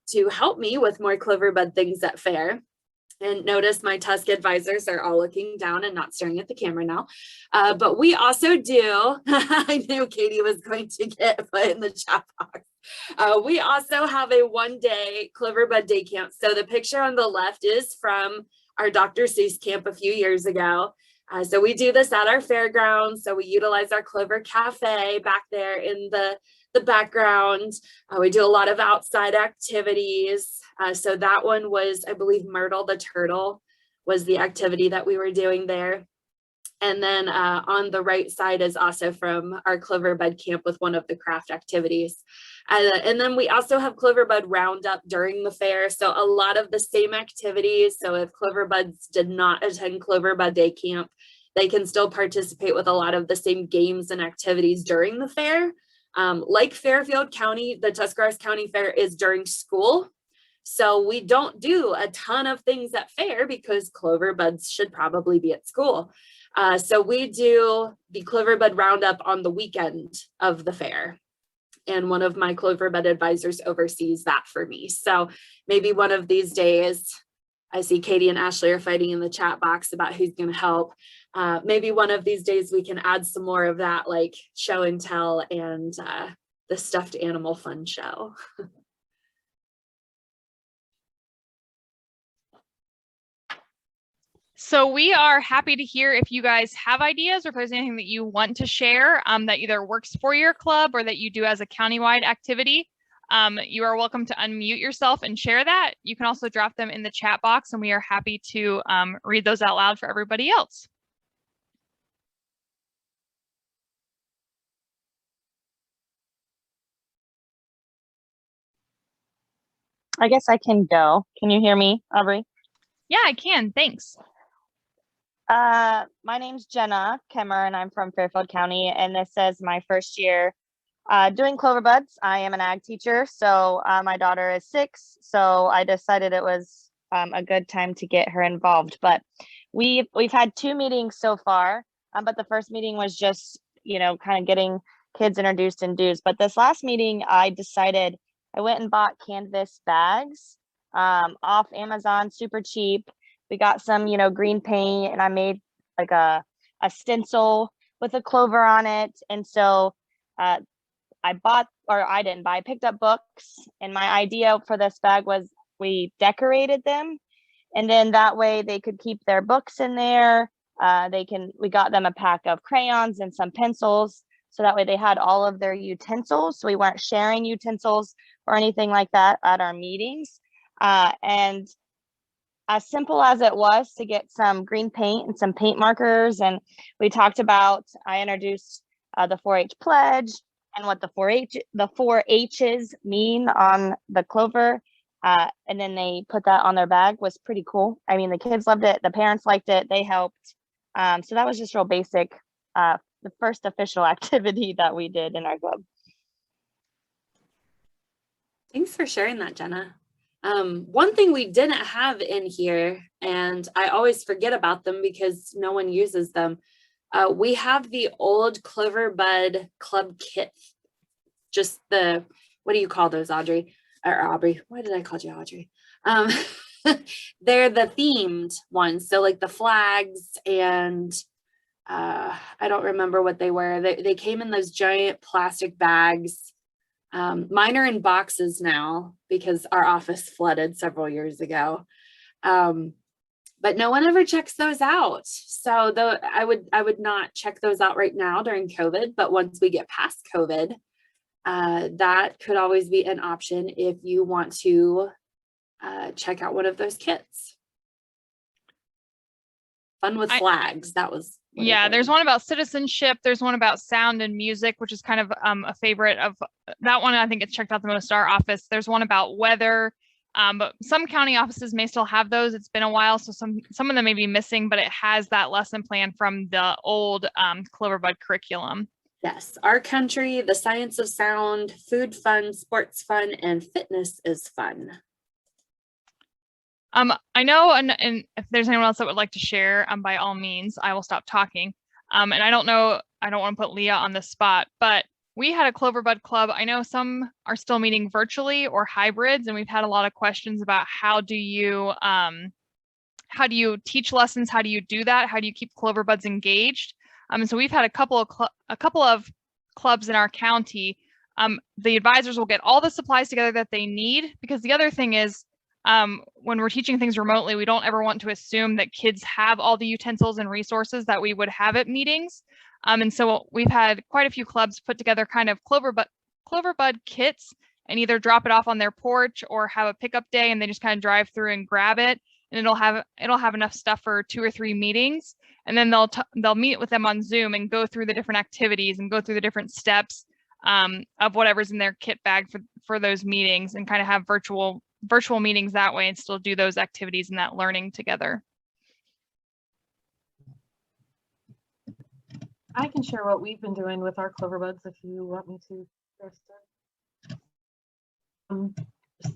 to help me with more Cloverbud things at fair. And notice my Tusk advisors are all looking down and not staring at the camera now. But we also do, I knew Katie was going to get put in the chat box. We also have a 1-day Cloverbud day camp. So the picture on the left is from our Dr. Seuss camp a few years ago. So we do this at our fairgrounds. So we utilize our Clover Cafe back there in the background. We do a lot of outside activities. So that one was, I believe, Myrtle the Turtle was the activity that we were doing there. And then on the right side is also from our Cloverbud camp with one of the craft activities. And then we also have Cloverbud Roundup during the fair. So a lot of the same activities. So if Cloverbuds did not attend Cloverbud Day Camp, they can still participate with a lot of the same games and activities during the fair. Like Fairfield County, the Tuscarawas County Fair is during school. So we don't do a ton of things at fair because Cloverbuds should probably be at school. So we do the Cloverbud Roundup on the weekend of the fair. And one of my Cloverbud advisors oversees that for me. So maybe one of these days, I see Katie and Ashley are fighting in the chat box about who's going to help. Maybe one of these days we can add some more of that, like show and tell and the stuffed animal fun show. So we are happy to hear if you guys have ideas or if there's anything that you want to share that either works for your club or that you do as a countywide activity. You are welcome to unmute yourself and share that. You can also drop them in the chat box and we are happy to read those out loud for everybody else. I guess I can go. Can you hear me, Aubrey? Yeah, I can. Thanks. My name's Jenna Kemmer and I'm from Fairfield County, and this is my first year doing Cloverbuds. I am an ag teacher, so my daughter is 6, so I decided it was a good time to get her involved. But we've had 2 meetings so far, but the first meeting was just, kind of getting kids introduced in dues. But this last meeting, I went and bought canvas bags off Amazon, super cheap. We got some, green paint, and I made like a stencil with a clover on it. And so I picked up books, and my idea for this bag was we decorated them, and then that way they could keep their books in there. We got them a pack of crayons and some pencils, so that way they had all of their utensils. So we weren't sharing utensils or anything like that at our meetings. And as simple as it was to get some green paint and some paint markers, and we talked about, I introduced the 4-H pledge and what the 4-H's mean on the clover. And then they put that on their bag. Was pretty cool. I mean, the kids loved it. The parents liked it. They helped. So that was just real basic. The first official activity that we did in our club. Thanks for sharing that, Jenna. One thing we didn't have in here, and I always forget about them because no one uses them. We have the old Cloverbud Club kit. Just the, what do you call those, Audrey? Or Aubrey? Why did I call you Audrey? They're the themed ones. So like the flags and I don't remember what they were. They came in those giant plastic bags. Mine are in boxes now because our office flooded several years ago. But no one ever checks those out. So though I would not check those out right now during COVID, but once we get past COVID, that could always be an option if you want to check out one of those kits. Fun with flags. That was. Yeah, there's one about citizenship. There's one about sound and music, which is kind of a favorite of that one. I think it's checked out the most, our office. There's one about weather. But some county offices may still have those. It's been a while, so some of them may be missing, but it has that lesson plan from the old Cloverbud curriculum. Yes, our country, the science of sound, food fun, sports fun, and fitness is fun. I know, and if there's anyone else that would like to share, by all means, I will stop talking. And I don't know, I don't want to put Leah on the spot, but we had a Cloverbud club. I know some are still meeting virtually or hybrids, and we've had a lot of questions about how do you teach lessons? How do you do that? How do you keep Cloverbuds engaged? And so we've had a couple of clubs in our county. The advisors will get all the supplies together that they need, because the other thing is, when we're teaching things remotely, we don't ever want to assume that kids have all the utensils and resources that we would have at meetings. And so we've had quite a few clubs put together kind of Cloverbud kits and either drop it off on their porch or have a pickup day and they just kind of drive through and grab it. And it'll have enough stuff for 2 or 3 meetings. And then they'll meet with them on Zoom and go through the different activities and go through the different steps of whatever's in their kit bag for those meetings, and kind of have virtual meetings that way and still do those activities and that learning together. I can share what we've been doing with our Cloverbuds if you want me to.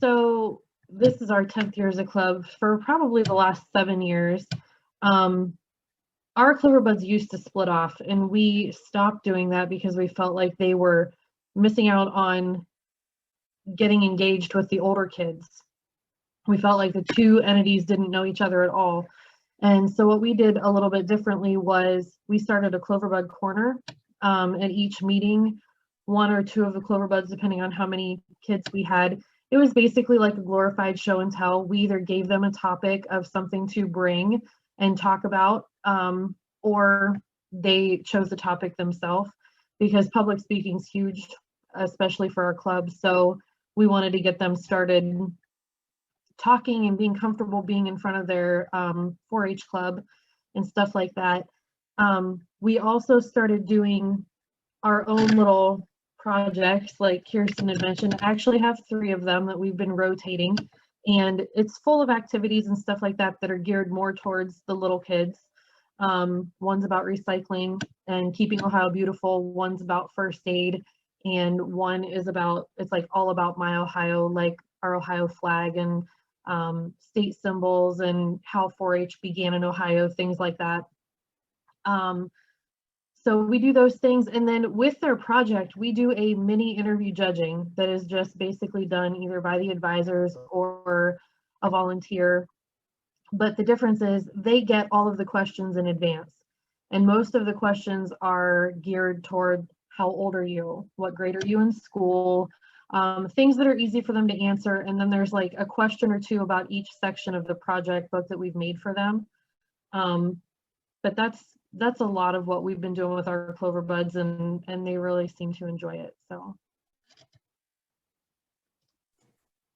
So this is our 10th year as a club. For probably the last 7 years, our Cloverbuds used to split off, and we stopped doing that because we felt like they were missing out on getting engaged with the older kids. We felt like the two entities didn't know each other at all. And so what we did a little bit differently was we started a Cloverbud corner. At each meeting, 1 or 2 of the Cloverbuds, depending on how many kids we had, it was basically like a glorified show and tell. We either gave them a topic of something to bring and talk about, or they chose the topic themselves, because public speaking is huge, especially for our club. So we wanted to get them started talking and being comfortable being in front of their 4-H club and stuff like that. We also started doing our own little projects, like Kirsten had mentioned. I actually have 3 of them that we've been rotating, and it's full of activities and stuff like that that are geared more towards the little kids. One's about recycling and keeping Ohio beautiful, one's about first aid, and one is about, it's like all about my Ohio, like our Ohio flag and state symbols and how 4-H began in Ohio, things like that. So we do those things, and then with their project, we do a mini interview judging that is just basically done either by the advisors or a volunteer. But the difference is they get all of the questions in advance, and most of the questions are geared toward how old are you, what grade are you in school, things that are easy for them to answer. And then there's like a question or 2 about each section of the project book that we've made for them. But that's a lot of what we've been doing with our Cloverbuds, and they really seem to enjoy it. So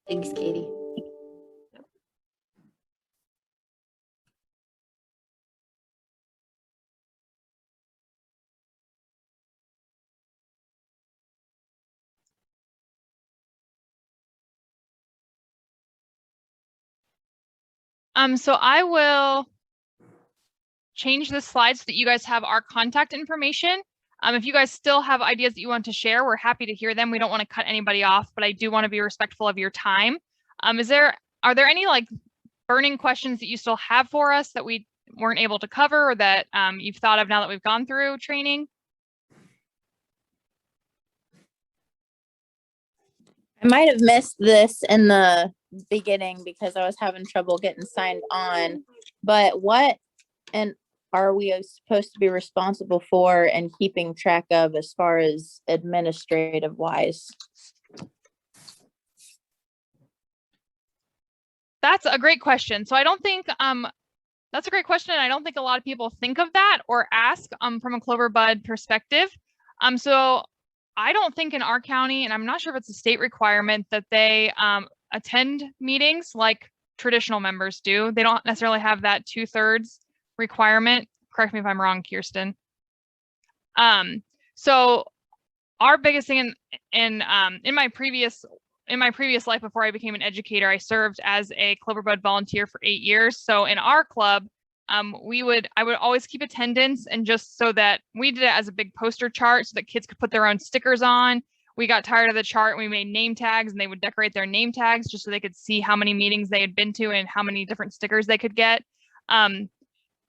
thanks, Katie. So I will change the slides so that you guys have our contact information. If you guys still have ideas that you want to share, we're happy to hear them. We don't want to cut anybody off, but I do want to be respectful of your time. Are there any like burning questions that you still have for us that we weren't able to cover, or that you've thought of now that we've gone through training? I might have missed this in the beginning because I was having trouble getting signed on, but what and are we supposed to be responsible for and keeping track of as far as administrative wise? That's a great question. So I don't think that's a great question. I don't think a lot of people think of that or ask from a Cloverbud perspective. So I don't think in our county, and I'm not sure if it's a state requirement, that they attend meetings like traditional members do. They don't necessarily have that 2/3 requirement. Correct me if I'm wrong, Kirsten. So our biggest thing in my previous life before I became an educator, I served as a Cloverbud volunteer for 8 years. So in our club, I would always keep attendance, and just so that we did it as a big poster chart so that kids could put their own stickers on. We got tired of the chart and we made name tags, and they would decorate their name tags just so they could see how many meetings they had been to and how many different stickers they could get.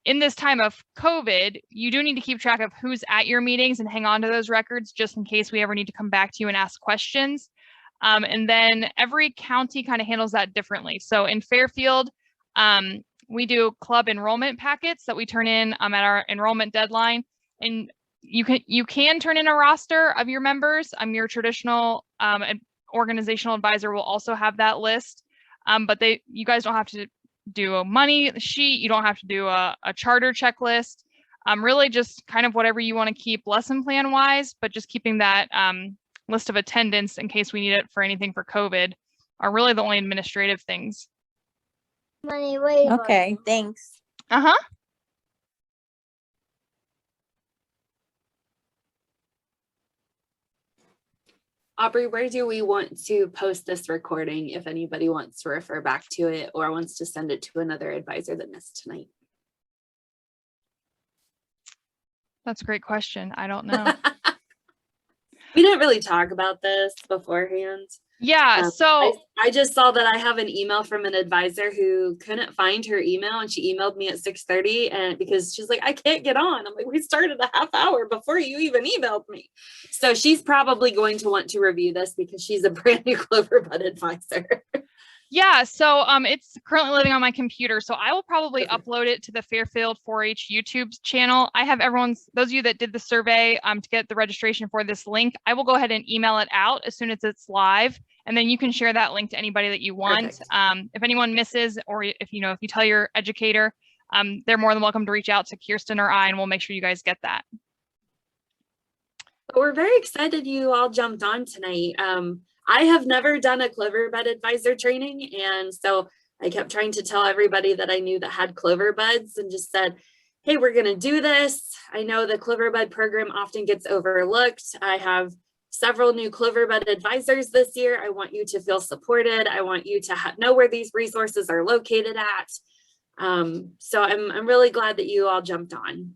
In this time of COVID, you do need to keep track of who's at your meetings and hang on to those records just in case we ever need to come back to you and ask questions. And then every county kind of handles that differently. So in Fairfield, we do club enrollment packets that we turn in at our enrollment deadline. And you can turn in a roster of your members. Your traditional organizational advisor will also have that list. But you guys don't have to do a money sheet. You don't have to do a charter checklist. Really just kind of whatever you want to keep lesson plan wise, but just keeping that list of attendance in case we need it for anything for COVID are really the only administrative things. Okay, thanks. Uh-huh. Aubrey, where do we want to post this recording if anybody wants to refer back to it or wants to send it to another advisor that missed tonight? That's a great question. I don't know. We didn't really talk about this beforehand. Yeah, so I just saw that I have an email from an advisor who couldn't find her email, and she emailed me at 6:30, and because she's like, I can't get on. I'm like, we started a half hour before you even emailed me. So she's probably going to want to review this because she's a brand new Cloverbud advisor. yeah, so it's currently living on my computer, so I will probably upload it to the Fairfield 4-H YouTube channel. I have those of you that did the survey to get the registration for this link, I will go ahead and email it out as soon as it's live, and then you can share that link to anybody that you want. If anyone misses, or if you tell your educator, they're more than welcome to reach out to Kirsten or I, and we'll make sure you guys get that. We're very excited you all jumped on tonight. I have never done a Cloverbud advisor training, and so I kept trying to tell everybody that I knew that had Cloverbuds and just said, hey, we're going to do this. I know the Cloverbud program often gets overlooked. I have several new Cloverbud advisors this year. I want you to feel supported. I want you to know where these resources are located at. So I'm really glad that you all jumped on.